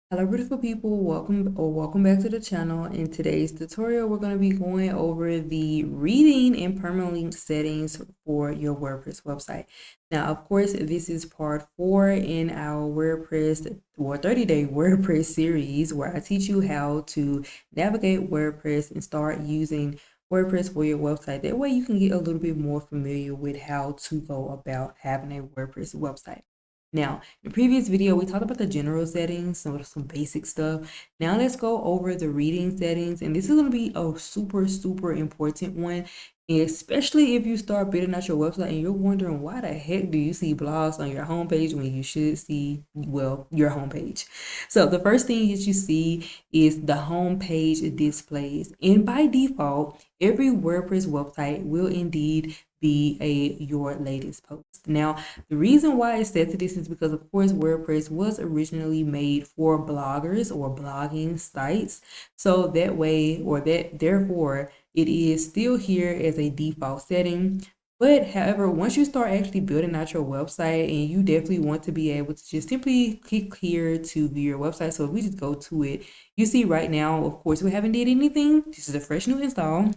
Hello beautiful people, welcome back to the channel. In today's tutorial, we're going to be going over the reading and permalink settings for your WordPress website. Now, of course, this is part 4 in our WordPress or 30-day WordPress series where I teach you how to navigate WordPress and start using WordPress for your website. That way you can get a little bit more familiar with how to go about having a WordPress website. Now, in the previous video, we talked about the general settings, some basic stuff. Now let's go over the reading settings. And this is going to be a super important one, especially if you start building out your website and you're wondering why the heck do you see blogs on your homepage when you should see, well, your homepage. So the first thing that you see is the homepage displays. And by default, every WordPress website will indeed be your latest post. Now, the reason why it said to this is because, of course, WordPress was originally made for bloggers or blogging sites. So that way, or that therefore, it is still here as a default setting. But however, once you start actually building out your website, and you definitely want to be able to just simply click here to view your website. So if we just go to it, you see right now, of course, we haven't did anything. This is a fresh new install.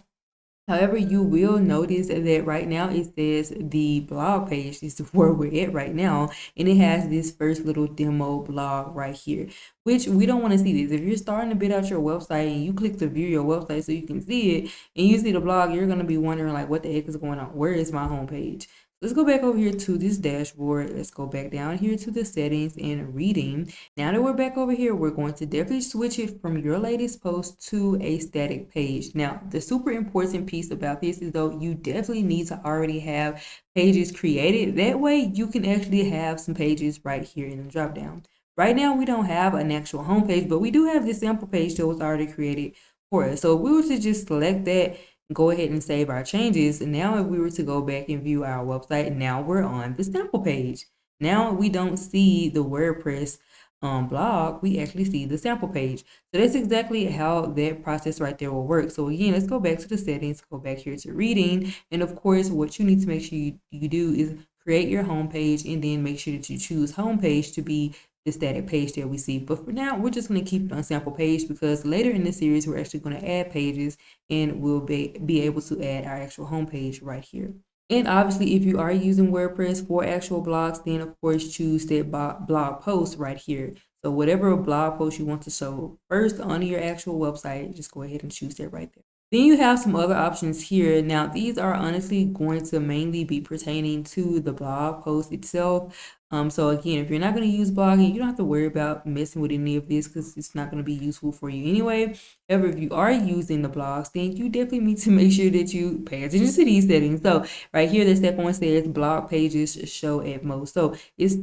However, you will notice that right now it says the blog page is where we're at right now, and it has this first little demo blog right here, which we don't want to see this. If you're starting to build out your website and you click to view your website so you can see it, and you see the blog, you're going to be wondering like, what the heck is going on? Where is my homepage? Let's go back over here to this dashboard. Let's go back down here to the settings and reading. Now that we're back over here, we're going to definitely switch it from your latest post to a static page. Now, the super important piece about this is though you definitely need to already have pages created. That way you can actually have some pages right here in the drop down. Right now, we don't have an actual home page, but we do have this sample page that was already created for us. So if we were to just select that, go ahead and save our changes. And now if we were to go back and view our website, now we're on the sample page. Now we don't see the WordPress blog, we actually see the sample page. So that's exactly how that process right there will work. So again, let's go back to the settings, go back here to reading. And of course, what you need to make sure you do is create your home page and then make sure that you choose home page to be the static page that we see. But for now, we're just going to keep it on sample page because later in the series, we're actually going to add pages and we'll be able to add our actual home page right here. And obviously, if you are using WordPress for actual blogs, then of course choose that blog post right here. So whatever blog post you want to show first on your actual website, just go ahead and choose that right there. Then you have some other options here. Now, these are honestly going to mainly be pertaining to the blog post itself. So again, if you're not going to use blogging, you don't have to worry about messing with any of this because it's not going to be useful for you anyway. However, if you are using the blogs, then you definitely need to make sure that you pay attention to these settings. So right here, the step one says blog pages show at most. So this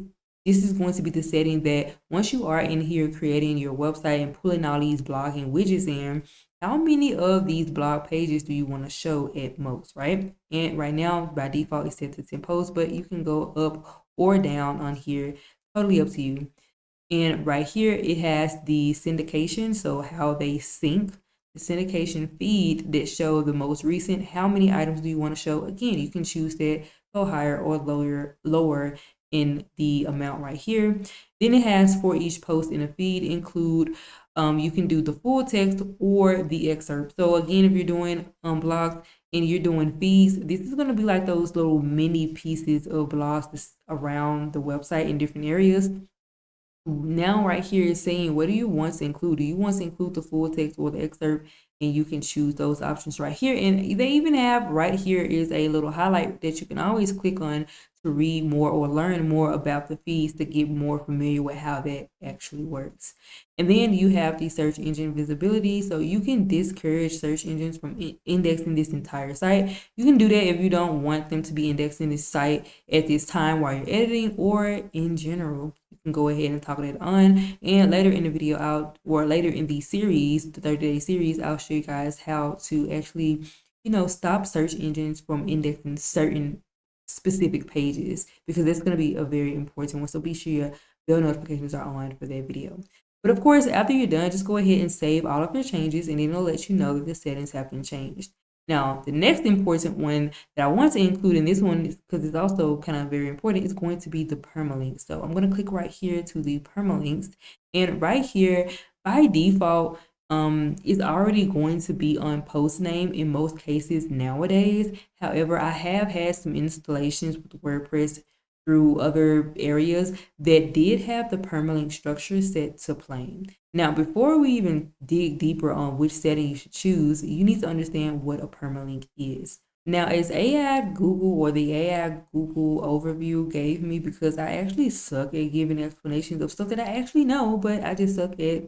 is going to be the setting that once you are in here creating your website and pulling all these blogging widgets in, how many of these blog pages do you want to show at most, right? And right now, by default, it's set to 10 posts, but you can go up or down on here, totally up to you. And right here, it has the syndication, so how they sync the syndication feed that show the most recent. How many items do you want to show? Again, you can choose that, go higher or lower in the amount right here. Then it has for each post in a feed include, you can do the full text or the excerpt. So again, if you're doing blogs and you're doing feeds, this is going to be like those little mini pieces of blogs around the website in different areas. Now right here is saying, what do you want to include? Do you want to include the full text or the excerpt? And you can choose those options right here. And they even have right here is a little highlight that you can always click on to read more or learn more about the feeds to get more familiar with how that actually works. And then you have the search engine visibility. So you can discourage search engines from indexing this entire site. You can do that if you don't want them to be indexing this site at this time while you're editing or in general. Go ahead and toggle it on, and later in the video or later in the series, the 30-day series, I'll show you guys how to actually stop search engines from indexing certain specific pages, because that's going to be a very important one. So be sure your bell notifications are on for that video. But of course, after you're done, just go ahead and save all of your changes, and then it'll let you know that the settings have been changed. Now, the next important one that I want to include in this one, because it's also kind of very important, is going to be the permalink. So I'm going to click right here to the permalinks, and right here, by default, is already going to be on post name in most cases nowadays. However, I have had some installations with WordPress through other areas that did have the permalink structure set to plain. Now, before we even dig deeper on which setting you should choose, you need to understand what a permalink is. Now, as AI Google or the AI Google overview gave me, because I actually suck at giving explanations of stuff that I actually know, but I just suck at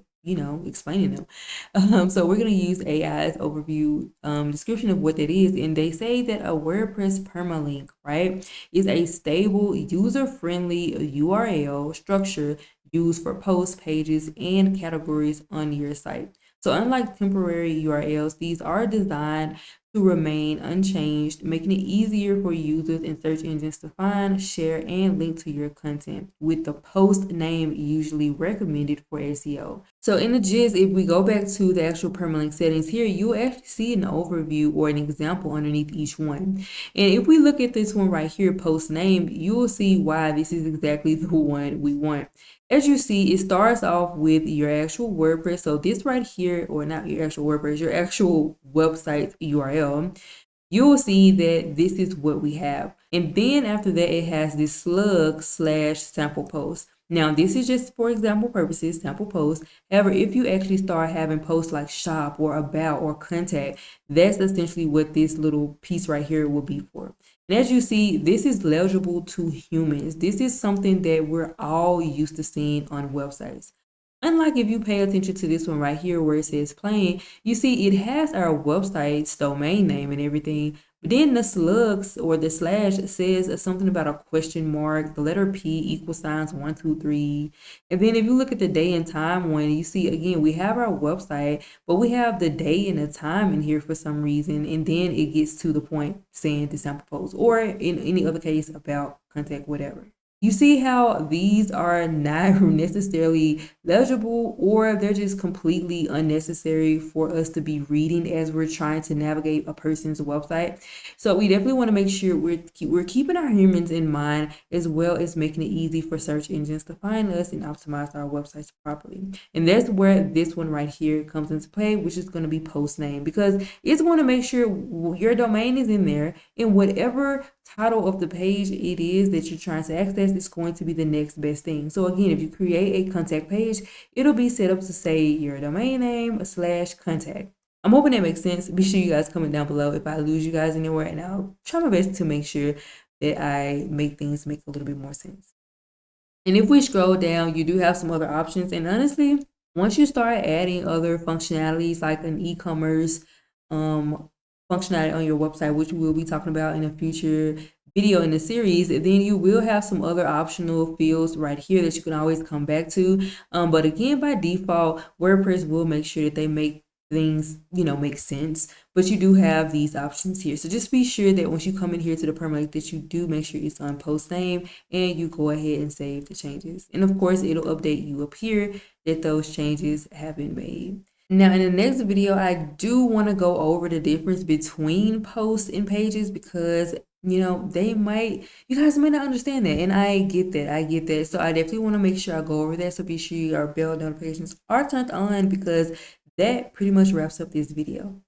explaining them. So we're going to use AI's overview description of what that is. And they say that a WordPress permalink, right, is a stable, user-friendly URL structure used for posts, pages, and categories on your site. So unlike temporary URLs, these are designed to remain unchanged, making it easier for users and search engines to find, share, and link to your content, with the post name usually recommended for SEO. So in the gist, if we go back to the actual permalink settings here, you'll actually see an overview or an example underneath each one. And if we look at this one right here, post name, you will see why this is exactly the one we want. As you see, it starts off with your actual WordPress. So this right here, or not your actual WordPress, your actual website URL, you will see that this is what we have. And then after that, it has this slug / sample post. Now, this is just for example purposes, sample post. However, if you actually start having posts like shop or about or contact, that's essentially what this little piece right here will be for. And as you see, this is legible to humans. This is something that we're all used to seeing on websites. Unlike if you pay attention to this one right here where it says plain, you see it has our website's domain name and everything. But then the slugs or the slash says something about a question mark, the letter P, equal signs 1, 2, 3. And then if you look at the day and time one, you see again, we have our website, but we have the day and the time in here for some reason. And then it gets to the point saying the sample post, or in any other case about contact, whatever. You see how these are not necessarily legible, or they're just completely unnecessary for us to be reading as we're trying to navigate a person's website. So we definitely want to make sure we're keeping our humans in mind, as well as making it easy for search engines to find us and optimize our websites properly. And that's where this one right here comes into play, which is going to be post name, because it's going to make sure your domain is in there, and whatever title of the page it is that you're trying to access is going to be the next best thing. So again, if you create a contact page, it'll be set up to say your domain name / contact. I'm hoping that makes sense. Be sure you guys comment down below if I lose you guys anywhere, and I'll try my best to make sure that I make things make a little bit more sense. And if we scroll down, you do have some other options. And honestly, once you start adding other functionalities like an e-commerce functionality on your website, which we'll be talking about in a future video in the series, then you will have some other optional fields right here that you can always come back to. But again, by default, WordPress will make sure that they make things make sense, but you do have these options here. So just be sure that once you come in here to the permalink, that you do make sure it's on post name, and you go ahead and save the changes. And of course, it'll update you up here that those changes have been made. Now, in the next video, I do want to go over the difference between posts and pages, because you guys might not understand that, and I get that. So I definitely want to make sure I go over that. So be sure your bell notifications are turned on, because that pretty much wraps up this video.